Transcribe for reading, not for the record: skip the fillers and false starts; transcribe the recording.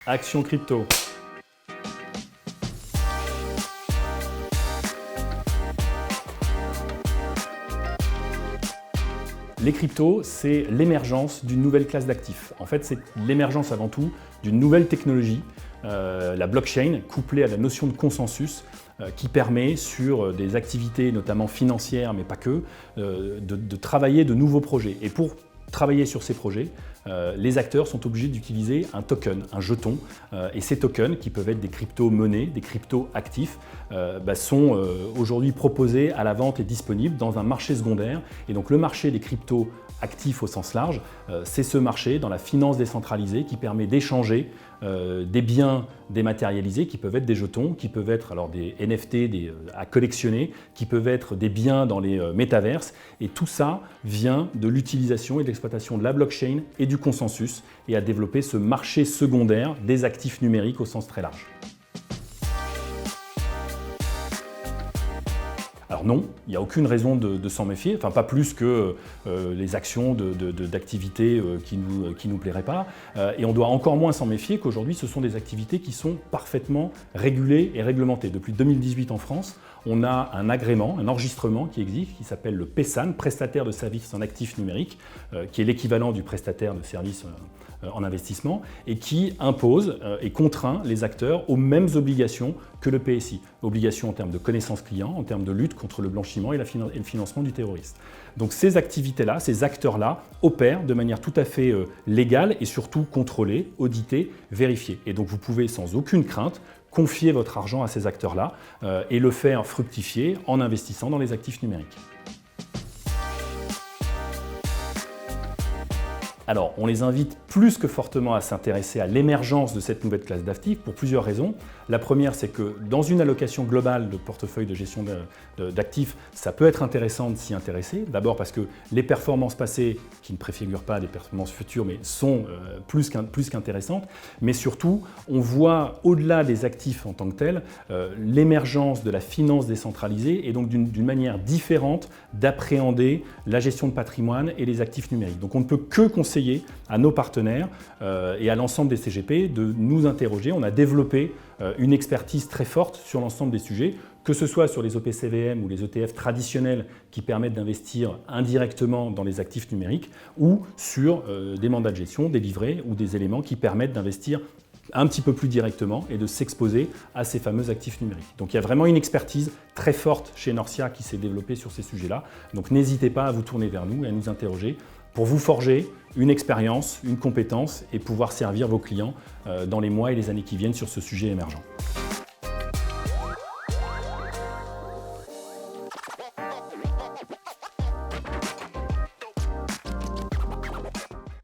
Action crypto. Les cryptos, c'est l'émergence d'une nouvelle classe d'actifs. En fait, c'est l'émergence avant tout d'une nouvelle technologie, la blockchain, couplée à la notion de consensus, qui permet sur des activités notamment financières, mais pas que, de travailler de nouveaux projets. Et pour travailler sur ces projets, les acteurs sont obligés d'utiliser un token, un jeton. Et ces tokens, qui peuvent être des crypto-monnaies, des crypto-actifs, sont aujourd'hui proposés à la vente et disponibles dans un marché secondaire. Et donc le marché des crypto-actifs au sens large, c'est ce marché dans la finance décentralisée qui permet d'échanger des biens dématérialisés qui peuvent être des jetons, qui peuvent être alors des NFT à collectionner, qui peuvent être des biens dans les métaverses. Et tout ça vient de l'utilisation et de l'exploitation de la blockchain et du consensus et a développé ce marché secondaire des actifs numériques au sens très large. Alors non, il n'y a aucune raison de s'en méfier, enfin pas plus que les actions d'activités qui nous plairaient pas. Et on doit encore moins s'en méfier qu'aujourd'hui ce sont des activités qui sont parfaitement régulées et réglementées. Depuis 2018 en France, on a un agrément, un enregistrement qui existe, qui s'appelle le PSAN, prestataire de services en actifs numériques, qui est l'équivalent du prestataire de services en investissement, et qui impose et contraint les acteurs aux mêmes obligations que le PSI. Obligations en termes de connaissances clients, en termes de lutte contre le blanchiment et le financement du terrorisme. Donc ces activités-là, ces acteurs-là opèrent de manière tout à fait légale et surtout contrôlée, auditée, vérifiée. Et donc vous pouvez sans aucune crainte confier votre argent à ces acteurs-là et le faire fructifier en investissant dans les actifs numériques. Alors, on les invite plus que fortement à s'intéresser à l'émergence de cette nouvelle classe d'actifs pour plusieurs raisons. La première, c'est que dans une allocation globale de portefeuille de gestion d'actifs, ça peut être intéressant de s'y intéresser. D'abord parce que les performances passées, qui ne préfigurent pas des performances futures, mais sont plus qu'intéressantes. Mais surtout, on voit au-delà des actifs en tant que tels, l'émergence de la finance décentralisée et donc d'une manière différente d'appréhender la gestion de patrimoine et les actifs numériques. Donc on ne peut que conseiller à nos partenaires et à l'ensemble des CGP de nous interroger. On a développé une expertise très forte sur l'ensemble des sujets, que ce soit sur les OPCVM ou les ETF traditionnels qui permettent d'investir indirectement dans les actifs numériques ou sur des mandats de gestion, des livrets ou des éléments qui permettent d'investir un petit peu plus directement et de s'exposer à ces fameux actifs numériques. Donc il y a vraiment une expertise très forte chez Norcia qui s'est développée sur ces sujets-là. Donc n'hésitez pas à vous tourner vers nous et à nous interroger pour vous forger une expérience, une compétence et pouvoir servir vos clients dans les mois et les années qui viennent sur ce sujet émergent.